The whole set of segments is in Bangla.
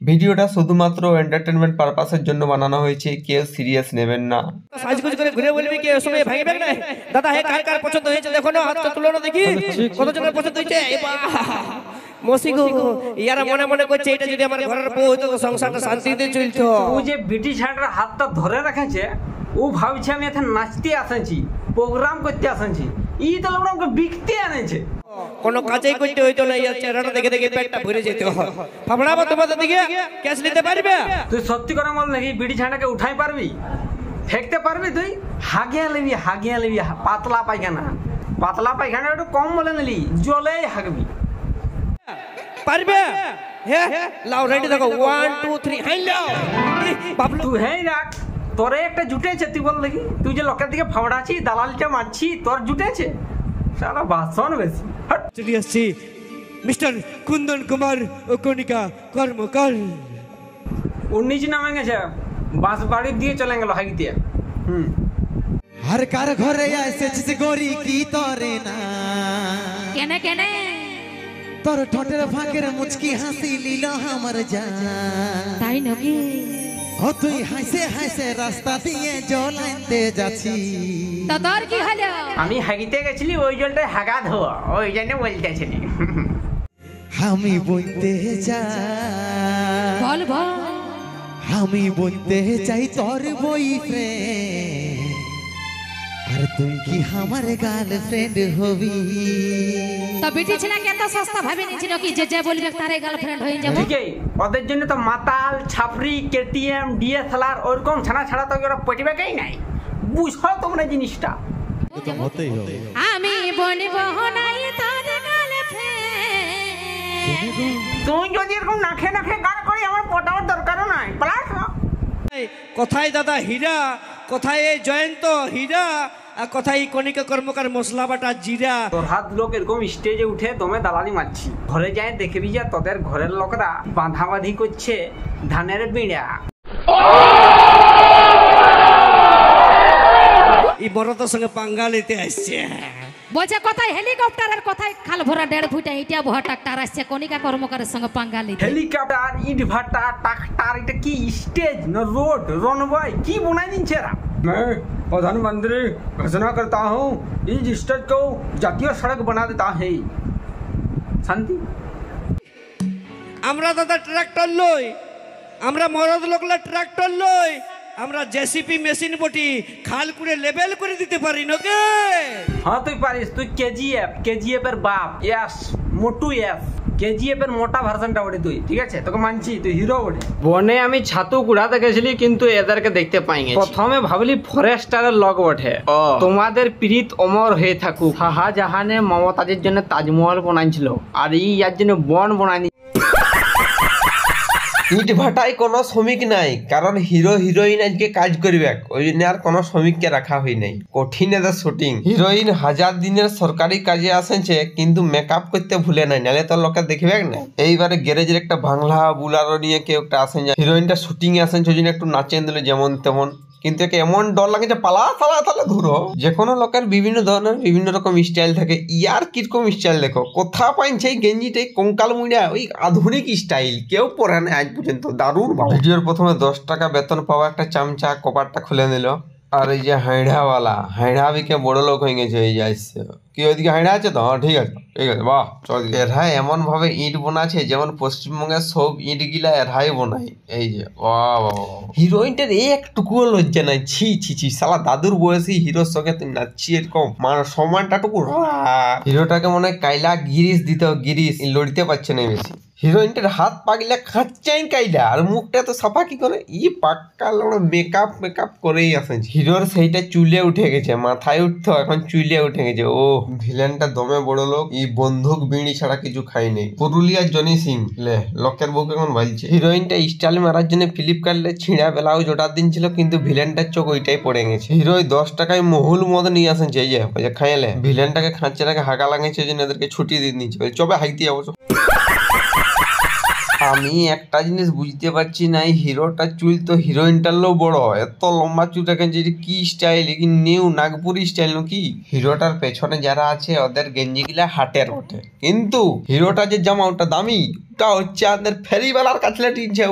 ভিডিওটা শুধুমাত্র এন্টারটেনমেন্ট পারপাসের জন্য বানানো হয়েছে, কেউ সিরিয়াস নেবেন না। সাজগুজ করে ঘুরে বলবি কি সময় ভাঙবে না দাদা? হে কার কার পছন্দ হয়েছে দেখো না, হাতটা তুলো না দেখি কতজনের পছন্দ হয়েছে। মসিগো ইয়ারা মনে মনে করছে এটা যদি আমার ঘরের বউ হতো তো সংসারটা শান্তিতে চলতো। ও যে ব্রিটিশ হাটের হাতটা ধরে রেখেছে, ও ভাবছে আমি এখানে নাচতে আসেছি, প্রোগ্রাম করতে আসেছি, ই তো লোক আমাকে বিকতে আনেছে। কোনো কাজই করতে হইতো না, ইয়ার চেহারাটা দেখে দেখে পেটটা ভরে যেত। ফাফড়াবো তোমাদের দিকে, ক্যাশ নিতে পারবে? তুই সত্যি করে বল নাকি ব্রিটিশ হাটটাকে উঠাই পারবি, ফেকতে পারবি? তুই হাগিয়া লিবি, হাগিয়া লিবি, পাতলা পায়খানা, পাতলা পায়খানা একটু কম বলে নিলি, জলেই হাগবি। পারবে? হ্যাঁ লাও রেডি থাকো, 1 2 3 হাই লাও বাবলু। তুই হেই রাখ, তোরে একটা জুটেছে, তুই বল দেখি। তুই যে লোকের দিকে ফাওড়াছি, দালালটা মারছি, তোর জুটেছে? সারা ভাষণ বেশি। চলে আসছি মিস্টার কুন্দন কুমার ও কণিকা কর্মকার। 19 নামে গেছে, বাস বাড়ি দিয়ে চলে গেল হাগিতে। हर कार घरे एसेছিস গরি কি তরে না কেনে কেনে তোর ঠোঁটের ফাঁকের মুচকি হাসি লীল আমার জান। তাই নাকি? ও তুই হাসে হাসে রাস্তা দিয়ে জল আনতে যাচ্ছি। তো তোর কি হলো? আমি হাগিতে গেছিলি, ওই জলটা হাগা ধোয়া, ওই জন্য বলতেছিলি। আমি বলতে চাই, বল বল। আমি বলতে চাই তোর বয়ফ্রেন্ড, আর তুই কি আমার গার্লফ্রেন্ড হবি? তো বেটি ছেলেকে এত সস্তা ভাবে নিয়েছিল কি যে যে বলবে তারে গার্লফ্রেন্ড হয়ে যাবে? ঠিক ওদের জন্য তো মাতাল, ছাপরি, কেটিএম, ডিএসএলআর ওরকম ছানা ছাড়া তো ওরা পটিবেকেই নাই। বুঝো তোমরা জিনিসটা। হতেই হবে। আমি বলবো নাই তোর গার্লফ্রেন্ড। তুই যদি এরকম নাখে নাখে গান করি, আমার পটানোর দরকারও নাই। প্লাস কোথায় দাদা হীরা, কোথায় এই জয়ন্ত হীরা, আর কোথায় কণিকা কর্মকার মশলা বাটা জিরা? তোর হাত লোক এরকম স্টেজে উঠে তোমে দালালি মারছি, ঘরে যায় দেখবি যে তোদের ঘরের লোকরা বাঁধাবাঁধি করছে ধানের বিড়া। এই বড়দের সঙ্গে পাঙ্গা নিতে আসছে। বলছে কোথায় হেলিকপ্টার আর কোথায় খাল ভরা 1.5 ফুট ইটা ভরা ট্রাক্টর আসছে কণিকা কর্মকারের সঙ্গে পাঙ্গা নিতে। হেলিকপ্টার, ইটভাটা, ট্রাক্টর, এটা কি স্টেজ না রোড, রনওয়ে কি বনাই দিচ্ছে এরা? मैं प्रधानमंत्री घोषणा करता हूँ, इस स्टेज को जातीय सड़क बना देता है। शांति। আমরা দাদা ট্রাক্টর লই, আমরা মরদ লোকলা ট্রাক্টর লই, আমরা জেসিপি মেশিন বটি খাল করে লেভেল করে দিতে পারি নাকি? हाँ তুই পারিস, তুই কেজিএফ এর বাপ, यस মোটু यस, কেজিএফ এর মোটা ভার্সনটা ওঠে তুই, ঠিক আছে? তোকে মানছি তুই হিরো ওঠে। বনে আমি ছাতু কুড়াতে গেছিলি, কিন্তু এদেরকে দেখতে পাইনি। প্রথমে ভাবলি ফরেস্টারের লগ ওঠে। তোমাদের প্রীত অমর হয়ে থাকুক। শাহজাহানে মমতাজের জন্য তাজমহল বানাইছিল, আর ইয়ার জন্য বন বানাই। ইট ভাটায় কোনো শ্রমিক নাই, কারণ হিরো হিরোইন আজকে কাজ করবে, ওই জন্য আর কোনো শ্রমিককে রাখা হয় নাই। কঠিন এদের শুটিং। হিরোইন 1000 দিনের সরকারি কাজে আসেছে, কিন্তু মেকআপ করতে ভুলে নাই, নাহলে তো লোকে দেখবে না। এইবারে গ্যারেজের একটা বাংলা বুলারো নিয়ে কেউ একটা আসেন, হিরোইনটা শুটিং এ আসেন, ওই জন্য একটু নাচেন দিল যেমন তেমন, কিন্তু একে এমন ডর লাগে যে পালা পালা তাহলে ধরো। যে কোনো লোকের বিভিন্ন ধরনের বিভিন্ন রকম স্টাইল থাকে, ইয়ার কিরকম স্টাইল দেখো, কোথা পাইছে এই গেঞ্জিটাই কঙ্কাল মুড়া, ওই আধুনিক স্টাইল কেউ পরে না আজ পর্যন্ত। দারুণ। ভিডিওর প্রথমে 10 টাকা বেতন পাওয়া একটা চামচা কপারটা খুলে নিল, আর এই যে হাঁড়াওয়ালা, হাঁড়া বিকে বড় লোক হয়ে গেছে। এই যে আসছে কি, ওইদিকে হাঁড়া আছে তো? হ্যাঁ ঠিক আছে ঠিক আছে, বাহ চল। এরা এমন ভাবে ইট বোনাছে যেমন পশ্চিমবঙ্গের সব ইট গিলা এরাই বোনাই। এই যে বাহ, হিরোইনটার একটুকুও লজ্জা নাই। ছি ছি ছি, শালা দাদুর বয়সী হিরোর সঙ্গে তুই নাচছি এরকম, মানে সম্মানটাটুকু। হিরোটাকে মনে হয় কাইলা গিরিশ দিতে, গিরিশ লড়তে পারছে না বেশি। হিরোইনটার হাত পাগলা খাচ্চাই কাইলা, আর মুখটা তো সাফা কি করে, ই পাক্কা লোড় মেকআপ করেই আসে। হিরোর সেইটা চুলে উঠে গেছে, মাথায় উঠতো, এখন চুলে উঠে গেছে। ও ভিলেনটা দমে বড় লোক, ই বন্দুক বিড়ি ছাড়া কিছু খাই নেই। পুরুলিয়ার জনি সিং লে লোকের বুক এখন ভালছে। হিরোইনটা স্টাইল মারার জন্য ফ্লিপকার্টে ছিঁড়া ব্লাউজ অর্ডার দিনছিল, কিন্তু ভিলেনটার চোখ ওইটাই পড়ে গেছে। হিরোই 10 টাকায় মহুল মদ নিয়ে আসেন, যে খাইলে ভিলেনটাকে খাঁচাটাকে হাঁকা লাগেছে, জন্য এদেরকে ছুটি দিয়ে দিচ্ছে, চবে হাইতে যাবো। আমি একটা জিনিস বুঝতে পারছি না, এই হিরোটার চুল তো হিরোইনটারও বড়, এত লম্বা চুল রাখেন যে কি স্টাইল, কি নিউ নাগপুরি স্টাইল নাকি? হিরোটার পেছনে যারা আছে ওদের গেঞ্জি গুলা হাটের বটে, কিন্তু হিরোটা যে জামা ওটা দামি, ওটা হচ্ছে আমাদের ফেরিওয়ালার কাছে টিনছে।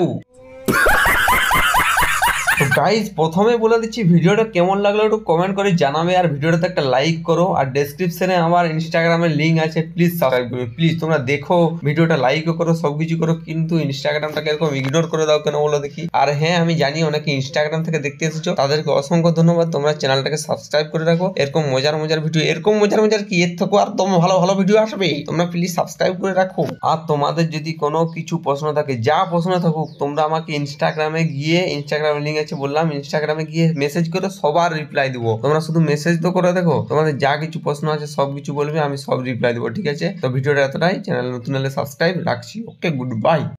তো গাইজ প্রথমে বলে দিচ্ছি ভিডিওটা কেমন লাগলো একটু কমেন্ট করে জানাবে, আর ভিডিওটাতে একটা লাইক করো, আর ডেসক্রিপশনে আমার ইনস্টাগ্রামের লিঙ্ক আছে, প্লিজ সাবস্ক্রাইব করবে। প্লিজ তোমরা দেখো ভিডিওটা লাইকও করো, সবকিছু করো, কিন্তু ইনস্টাগ্রামটাকে এরকম ইগনোর করে দাও কেন বলো দেখি। আর হ্যাঁ আমি জানি অনেকে ইনস্টাগ্রাম থেকে দেখতে এসেছো, তাদেরকে অসংখ্য ধন্যবাদ। তোমরা চ্যানেলটাকে সাবস্ক্রাইব করে রাখো, এরকম মজার ভিডিও, এরকম মজার কি এর থেকে আর তোমরা ভালো ভিডিও আসবে, তোমরা প্লিজ সাবস্ক্রাইব করে রাখো। আর তোমাদের যদি কোনো কিছু প্রশ্ন থাকে, যা প্রশ্ন থাকুক, তোমরা আমাকে ইনস্টাগ্রামে গিয়ে, ইনস্টাগ্রামের লিঙ্ক আছে বললাম, ইনস্টাগ্রামে গিয়ে মেসেজ করে সবার রিপ্লাই দিব। তোমরা শুধু মেসেজ তো করে দেখো, তোমাদের যা কিছু প্রশ্ন আছে সব কিছু বলবে, আমি সব রিপ্লাই দেবো, ঠিক আছে? তো ভিডিওটা এতটাই, চ্যানেল নতুন হলে সাবস্ক্রাইব রাখছি। ওকে, গুড বাই।